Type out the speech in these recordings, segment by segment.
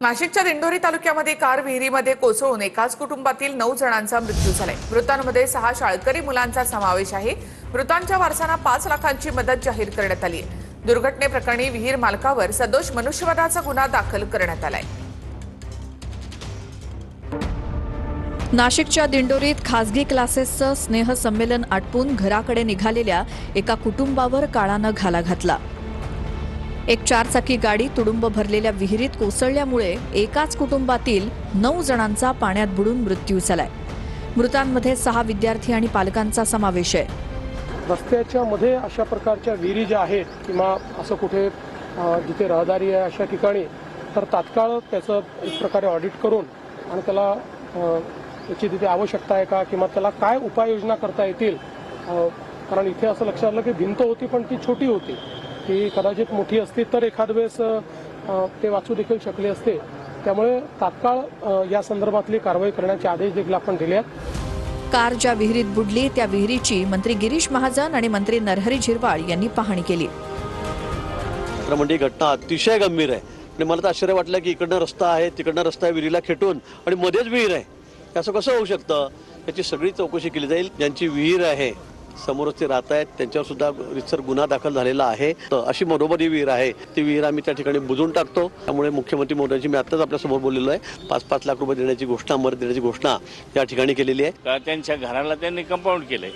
नाशिकच्या दिंडोरी तालुक्यामध्ये कार विहिरीमध्ये कोसळून एकाच कुटुंबातील 9 जणांचा मृत्यू झालाय। मृतांमध्ये 6 शाळकरी मुलांचा समावेश आहे। मृतांच्या वारसांना 5 लाखांची मदत जाहीर करण्यात आली आहे। दुर्घटनेप्रकरणी विहीर मालकावर सदोष मनुष्यवधाचा गुन्हा दाखल करण्यात आलाय। नाशिकच्या दिंडोरीत खासगी क्लासेसचं स्नेह संमेलन आटपून घराकडे निघालेल्या एका कुटुंबावर काळानं घाला घातला। एक 4 चाकी गाडी तुडुंब भरलेल्या विहिरीत कोसळल्यामुळे एकाच कुटुंबातील 9 जणांचा पाण्यात बुडून मृत्यू झालाय। मृतांमध्ये 6 विद्यार्थी आणि पालकांचा समावेश आहे। रस्त्याच्या मध्ये अशा प्रकारच्या विहिरी ज्या आहेत किंवा असं कुठे जिथे रहदारी आहे अशा ठिकाणी तर तात्काळ त्याचं एक प्रकारे ऑडिट करून आणि त्याला त्याची तिथे आवश्यकता आहे का किंवा त्याला काय उपाययोजना करता येतील, कारण इथे असं लक्षात आलं की भिंत होती पण ती छोटी होती, ती कदाचित मोठी असती तर एखाद वेळेस ते वाचू देखील शकले असते। त्यामुळे तात्काळ या संदर्भातली कारवाई करण्याचे आदेश देखील आपण दिले आहेत। कार ज्या विहिरीत बुडली त्या विहिरीची मंत्री गिरीश महाजन आणि मंत्री नरहरी झिरवाळ यांनी पाहणी केली। म्हणजे घटना अतिशय गंभीर आहे आणि मला तर आश्चर्य वाटलं की इकडनं रस्ता आहे तिकडनं रस्ता विहिरीला खेटून आणि मध्येच विहीर आहे, असं कसं होऊ शकतं? याची सगळी चौकशी केली जाईल। ज्यांची विहीर आहे समोरच ते राहत आहेत त्यांच्यावर सुद्धा रितसर गुन्हा दाखल झालेला आहे। अशी मधोमधी विहीर आहे ती विहीर आम्ही त्या ठिकाणी बुजून टाकतो। त्यामुळे मुख्यमंत्री महोदयांची मी आत्ताच आपल्यासमोर बोललेलो आहे, 5-5 लाख रुपये देण्याची घोषणा, मदत देण्याची घोषणा या ठिकाणी केलेली आहे। त्यांच्या घराला त्यांनी कंपाऊंड केलंय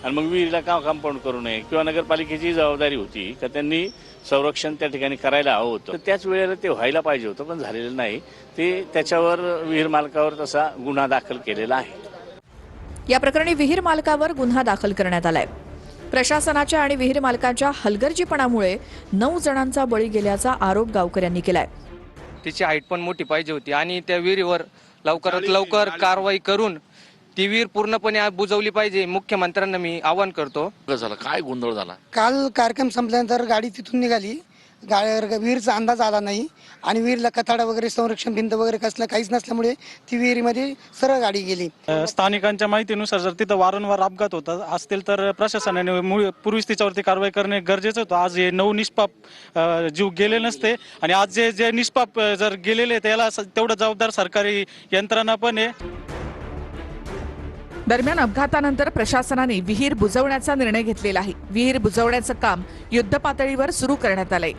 आणि मग विहिरीला का कंपाऊंड करू नये किंवा नगरपालिकेची जबाबदारी होती का त्यांनी संरक्षण त्या ठिकाणी करायला हवं होतं, तर त्याच वेळेला ते व्हायला पाहिजे होतं पण झालेलं नाही। ते त्याच्यावर विहीर मालकावर तसा गुन्हा दाखल केलेला आहे। या प्रकरणी विहीर मालकावर गुन्हा दाखल करण्यात आलाय। प्रशासनाच्या आणि विहीर मालकाच्या हलगर्जीपणामुळे 9 जणांचा बळी गेल्याचा आरोप गावकऱ्यांनी केलाय। तिची हाईट पण मोठी पाहिजे होती आणि त्या विहिरीवर लवकरात लवकर कारवाई करून ती विहीर पूर्णपणे बुजवली पाहिजे। मुख्यमंत्र्यांना मी आवाहन करतो। काय गोंधळ झाला? काल कार्यक्रम संपल्यानंतर गाडी तिथून निघाली, विहीरचा अंदाज आला नाही आणि विहीरला कथाडा वगैरे संरक्षण भिंत वगैरे कसलं काहीच नसल्यामुळे ती विहिरीमध्ये सरळ गाडी गेली। स्थानिकांच्या माहितीनुसार जर तिथं वारंवार अपघात होत असतील तर प्रशासनाने पूर्वीच तिच्यावरती कारवाई करणे गरजेचं होतं। आज हे 9 निष्पाप जीव गेले नसते आणि आज जे निष्पाप जर गेलेले त्याला तेवढं जबाबदार सरकारी यंत्रणा पण आहे। दरम्यान अपघातानंतर प्रशासनाने विहीर बुजवण्याचा निर्णय घेतलेला आहे। विहीर बुजवण्याचं काम युद्धपातळीवर सुरू करण्यात आलंय।